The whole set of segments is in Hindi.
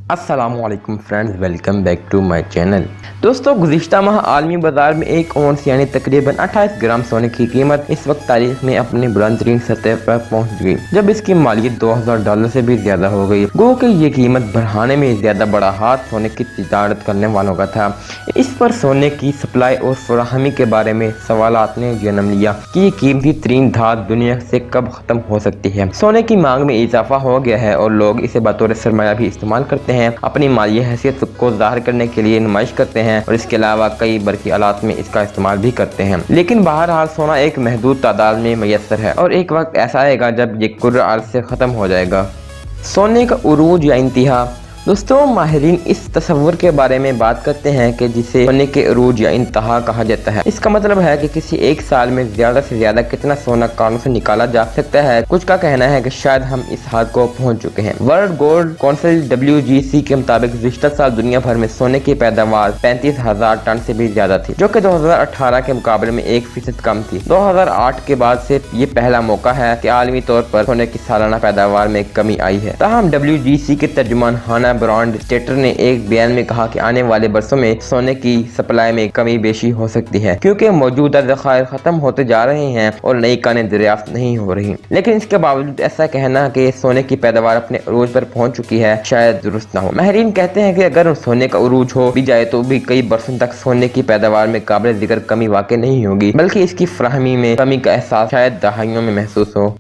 अस्सलामुअलैकुम friends, welcome back to my channel. दोस्तों, गुज़िश्ता माह आलमी बाजार में एक औंस यानी तकरीबन 28 ग्राम सोने की कीमत इस वक्त तारीख में अपनी बुलंद तरीन सतह पर पहुंच गई, जब इसकी मालियत $2000 से भी ज्यादा हो गई। गो कि ये कीमत बढ़ाने में ज्यादा बड़ा हाथ सोने की तिजारत करने वालों का था। इस पर सोने की सप्लाई और फराहमी के बारे में सवालात ने जन्म लिया कि ये कीमती तरीन धात दुनिया से कब खत्म हो सकती है। सोने की मांग में इजाफा हो गया है और लोग इसे बतौर सरमाया भी इस्तेमाल करते हैं, अपनी माली हैसियत को ज़ाहिर करने के लिए नुमाइश करते हैं और इसके अलावा कई बरकी आलात में इसका इस्तेमाल भी करते हैं। लेकिन बहरहाल सोना एक महदूद तादाद में मैसर है और एक वक्त ऐसा आएगा जब ये कुर्रा अर्ज़ से ख़त्म हो जाएगा। सोने का उरूज या इंतहा। दोस्तों, माहिरीन इस तस्वुर के बारे में बात करते हैं कि जिसे सोने के अरूज या इंतहा कहा जाता है। इसका मतलब है कि किसी एक साल में ज्यादा से ज्यादा कितना सोना कानों से निकाला जा सकता है। कुछ का कहना है कि शायद हम इस हद को पहुंच चुके हैं। वर्ल्ड गोल्ड काउंसिल WGC के मुताबिक गुज़िश्ता साल दुनिया भर में सोने की पैदावार 35,000 टन से भी ज्यादा थी, जो कि 2018 के मुकाबले में 1% कम थी। 2008 के बाद से ये पहला मौका है कि आलमी तौर पर सोने की सालाना पैदावार में कमी आई है। ताहम WGC के तर्जुमान हाना ब्रांड स्टेटर ने एक बयान में कहा कि आने वाले बरसों में सोने की सप्लाई में कमी बेशी हो सकती है, क्योंकि मौजूदा ज़खायर खत्म होते जा रहे हैं और नई कानें दरियाफ्त नहीं हो रही। लेकिन इसके बावजूद ऐसा कहना कि सोने की पैदावार अपने अरूज पर पहुंच चुकी है शायद दुरुस्त ना हो। माहिरीन कहते हैं कि अगर सोने का अरूज हो भी जाए तो भी कई बरसों तक सोने की पैदावार में काबिल जिक्र कमी वाक़ई नहीं होगी, बल्कि इसकी फराहमी में कमी का एहसास शायद दहाइयों में महसूस हो।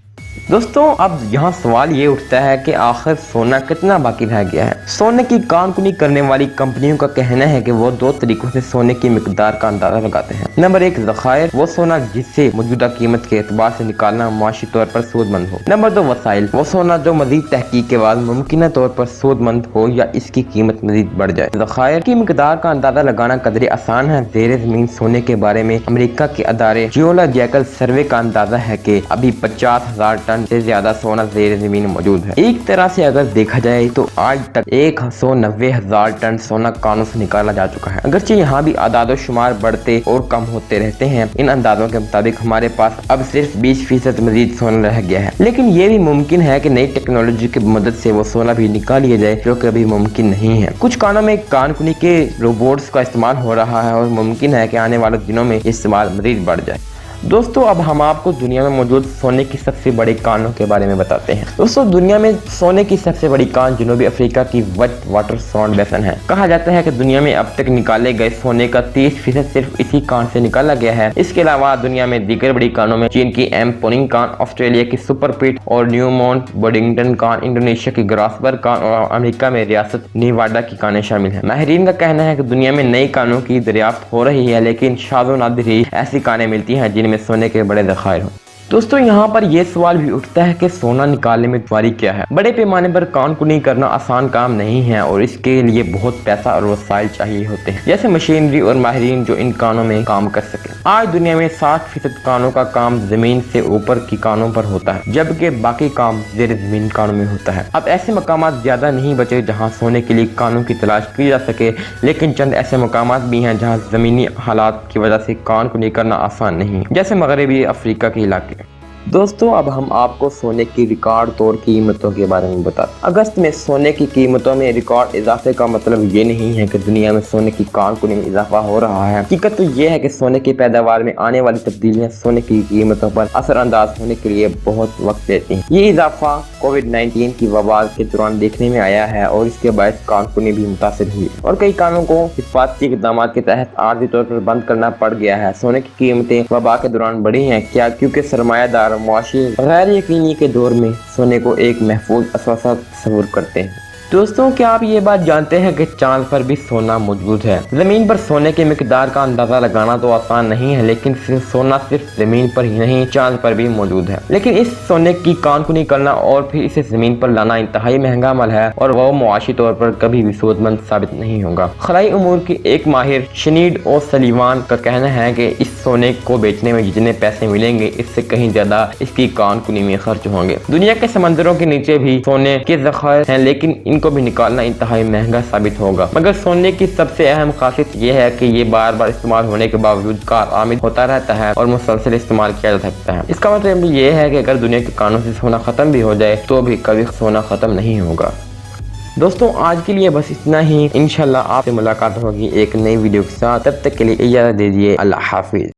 दोस्तों, अब यहाँ सवाल ये उठता है कि आखिर सोना कितना बाकी रह गया है। सोने की कानकुनी करने वाली कंपनियों का कहना है कि वो दो तरीकों से सोने की मिकदार का अंदाजा लगाते हैं। नंबर 1, ज़खायर, वो सोना जिससे मौजूदा कीमत के एतबार से निकालना मुआशी तौर पर सूदमंद हो। नंबर 2, वसाइल, वो सोना जो मजीद तहकीक के बाद मुमकिन तौर पर सूदमंद हो या इसकी कीमत मजीद बढ़ जाए। ज़खायर की मिकदार का अंदाजा लगाना कदरे आसान है। ज़ेरे ज़मीन सोने के बारे में अमेरिका के अदारे जियोलॉजिकल सर्वे का अंदाजा है कि अभी 50,000 टन से ज्यादा सोना ज़ेरे ज़मीन मौजूद है। एक तरह से अगर देखा जाए तो आज तक 190,000 टन सोना कानों से निकाला जा चुका है। अगरचे यहाँ भी आदादो शुमार बढ़ते और कम होते रहते हैं, इन अंदाजों के मुताबिक हमारे पास अब सिर्फ 20% मजीद सोना रह गया है। लेकिन ये भी मुमकिन है कि नई टेक्नोलॉजी की मदद से वो सोना भी निकाल लिया जाए, जो कि अभी मुमकिन नहीं है। कुछ कानों में कानकुनी के रोबोट्स का इस्तेमाल हो रहा है और मुमकिन है कि आने वाले दिनों में इस्तेमाल मजीद बढ़ जाए। दोस्तों, अब हम आपको दुनिया में मौजूद सोने की सबसे बड़ी कानों के बारे में बताते हैं। दोस्तों, दुनिया में सोने की सबसे बड़ी कान जनूबी अफ्रीका की वेट वाटर साउंड बेसन है। कहा जाता है कि दुनिया में अब तक निकाले गए सोने का 30% सिर्फ इसी कान से निकाला गया है। इसके अलावा दुनिया में दीगर बड़ी कानों में चीन की एमपोनिंग कान, ऑस्ट्रेलिया की सुपर पिट और न्यूमोंट बोडिंगटन कान, इंडोनेशिया की ग्रासबर्ग कान और अमेरिका में रियासत नेवाडा की कानें शामिल हैं। माहिरीन का कहना है कि दुनिया में नई कानों की दरियाफ्त हो रही है, लेकिन शाज़ो नादिर ही ऐसी कानें मिलती हैं जिनमें सोने के बड़े ज़खायर हों। दोस्तों, यहाँ पर यह सवाल भी उठता है कि सोना निकालने में दुश्वारी क्या है। बड़े पैमाने पर कानकुनी करना आसान काम नहीं है और इसके लिए बहुत पैसा और वसाइल चाहिए होते हैं, जैसे मशीनरी और माहिरीन जो इन कानों में काम कर सके। आज दुनिया में 60% कानों का काम जमीन से ऊपर की कानों पर होता है, जबकि बाकी काम ज़ेरे ज़मीन कानों में होता है। अब ऐसे मकामात ज्यादा नहीं बचे जहाँ सोने के लिए कानों की तलाश की जा सके, लेकिन चंद ऐसे मकामात भी हैं जहाँ जमीनी हालात की वजह से कानकुनी करना आसान नहीं, जैसे मगरबी अफ्रीका के इलाके। दोस्तों, अब हम आपको सोने की रिकॉर्ड तौर कीमतों के बारे में बताते हैं। अगस्त में सोने की कीमतों में रिकॉर्ड इजाफे का मतलब ये नहीं है कि दुनिया में सोने की कानकुनी में इजाफा हो रहा है। हकीकत तो ये है कि सोने की पैदावार में आने वाली तब्दीलियां सोने की कीमतों पर असरअंदाज होने के लिए बहुत वक्त लेती हैं। ये इजाफा कोविड-19 की वबा के दौरान देखने में आया है और इसके बायस कानकुनी भी मुतासिर हुई और कई कानों को हिफाजती इक़दाम के तहत आर्जी तौर पर बंद करना पड़ गया है। सोने की कीमतें वबा के दौरान बढ़ी हैं, क्या क्योंकि सरमायादार मुआशी गैर यकीनी के दौर में सोने को एक महफूज असासा तस्वुर करते हैं। दोस्तों, क्या आप ये बात जानते हैं कि चांद पर भी सोना मौजूद है। जमीन पर सोने की मिकदार का अंदाजा लगाना तो आसान नहीं है, लेकिन सोना सिर्फ जमीन पर ही नहीं चांद पर भी मौजूद है। लेकिन इस सोने की कानकुनी करना और फिर इसे जमीन पर लाना इंतहाई महंगा अमल है और वह मुआशी तौर पर कभी भी सूदमंद साबित नहीं होगा। खलाई उमूर की एक माहिर शनीड ओ सलीवान का कहना है कि इस सोने को बेचने में जितने पैसे मिलेंगे इससे कहीं ज्यादा इसकी कानकुनी में खर्च होंगे। दुनिया के समंदरों के नीचे भी सोने के ज़खायर हैं, लेकिन इनको भी निकालना इंतहाई महंगा साबित होगा। मगर सोने की सबसे अहम खासियत यह है कि ये बार बार इस्तेमाल होने के बावजूद कारआमद होता रहता है और मुसलसल इस्तेमाल किया जा सकता है। इसका मतलब ये है कि अगर दुनिया के कानों से सोना खत्म भी हो जाए तो भी कभी सोना खत्म नहीं होगा। दोस्तों आज के लिए बस इतना ही, इंशाल्लाह आपसे मुलाकात होगी एक नई वीडियो के साथ। तब तक के लिए इजाज़त दीजिए, अल्लाह हाफिज।